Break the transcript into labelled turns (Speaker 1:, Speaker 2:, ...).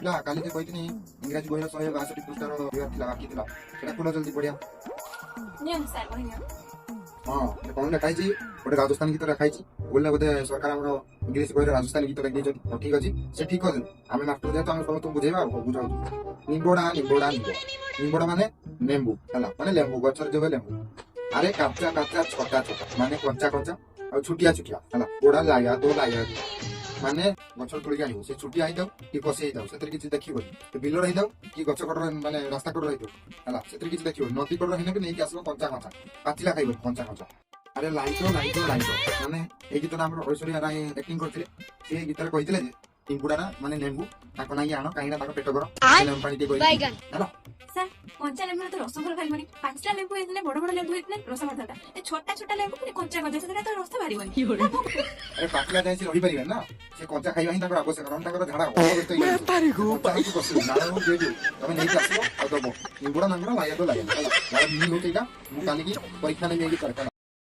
Speaker 1: ପିଲା କାଲି ଯେ କହିଥିଲି ଇଂରାଜୀ ବହିର 162 ପୃଷ୍ଠାର ବିଭାଗ ଥିଲା ବାକି ଥିଲା ସେଟା ଖୋଲ ଜଲ୍ଦି ପଢିଆ।
Speaker 2: ନିଅନ୍ତୁ ସାର୍ ବହି ନିଅ।
Speaker 1: ହଁ କଣ ଲେଖା ହେଇଛି ଗୋଟେ ରାଜସ୍ଥାନୀ ଗୀତ ଲେଖା ହେଇଛି ବୋଲେ ବୋଧେ ସରକାର ଆମର ଇଂଲିଶ ବହିରେ ରାଜସ୍ଥାନୀ ଗୀତ ଲେଖିଦେଇଛନ୍ତି। ହଉ ଠିକ ଅଛି ସେ ଠିକ କରିଛନ୍ତି ଆମେ ମାଷ୍ଟର ଯେହେତୁ ଆମେ ସମସ୍ତଙ୍କୁ ବୁଝେଇବା ଆଉ ବୁଝାଉଛୁ। ନିମ୍ବୋଡା ନିମ୍ବୋଡା ନିମ୍ବ ନିମ୍ବୋଡା ମାନେ ଲେମ୍ବୁ ହେଲା ମାନେ ଲେମ୍ବୁ ଗଛରେ ଯୋଉ ଲେମ୍ବୁ। ଆରେ କାଚା କାଚା ଛୋଟା ଛୋଟା ମାନେ କଞ୍ଚା କଞ୍ଚା ଆଉ ଛୁଟିଆ ଛୁଟିଆ ହେଲା ଗୋଡା ଲାୟା ଦୋ ଲାୟା ମାନେ ଗଛ ତୋଳିକି ଆଣିବୁ ସେ ଛୁଟିଆ ହେଇଥାଉ କି କଷି ହେଇଥାଉ ସେଥିରେ କିଛି ଦେଖିବନି ବିଲର ହେଇଥାଉ କି ଗଛ କଡର ମାନେ ରାସ୍ତା କଡର ହେଇଥାଉ ହେଲା ସେଥିରେ କିଛି ଦେଖିବନି ନଦୀ କଡର ହେଇନେ ବି ନେଇକି ଆସିବ କଞ୍ଚା କଞ୍ଚା ପାଚିଲା ଖାଇବନି କଞ୍ଚା କଞ୍ଚା। ଆରେ ଲାଇଟ ଲାଇଟ ଲାଇଟ ମାନେ ଏଇ ଗୀତଟା ଆମର ଐଶ୍ୱର୍ଯ୍ୟା ରାୟ ଆକ୍ଟିଂ କରିଥିଲେ ସେ ଗୀତରେ କହିଥିଲେ ଯେ ନିମ୍ବୁଡା ନା ମାନେ ଲେମ୍ବୁ ତାଙ୍କ ନାଇଁ ଆଣ କାହିଁକି ତାଙ୍କ ପେଟ ଗରମ ଲେମ୍ବୁ ପାଣି ଟିକେ କରିକି ହେଲା।
Speaker 2: ସାର୍ କଞ୍ଚା ଲେମ୍ବୁ ତ ରସ ଭଲ ଖାଇବନି। ପାଚିଲା ଲେମ୍ବୁ ହେଇଥିଲେ ବଡ ବଡ ଲେମ୍ବୁ ହେଇଥିଲେ ରସ ବାହାରିଥାନ୍ତା। ଏ ଛୋଟା ଛୋଟା ଲେମ୍ବୁ ପୁଣି କଞ୍ଚା କଞ୍ଚା ସେଥିରେ ତ ରସ ବାହାରିବନି।
Speaker 1: ଆରେ ପାଚିଲା ଯାଇ ସେ ରହିପାରିବେ ନା ସେ କଞ୍ଚା ଖାଇବା ହିଁ ତାଙ୍କର ଆବଶ୍ୟକ କାରଣ ତାଙ୍କର ଝାଡା ଅବସ୍ଥା ତମେ ନେଇକି ଆସିବ ଆଉ ଦବ ନିମ୍ବୁଡା ନାଙ୍ଗୁଡା ଲାୟା ତ ଲାୟା ହେଲା ମିନି ହଉଛି ଏଇଟା ମୁଁ କାଲିକି ପରୀକ୍ଷା ନେବି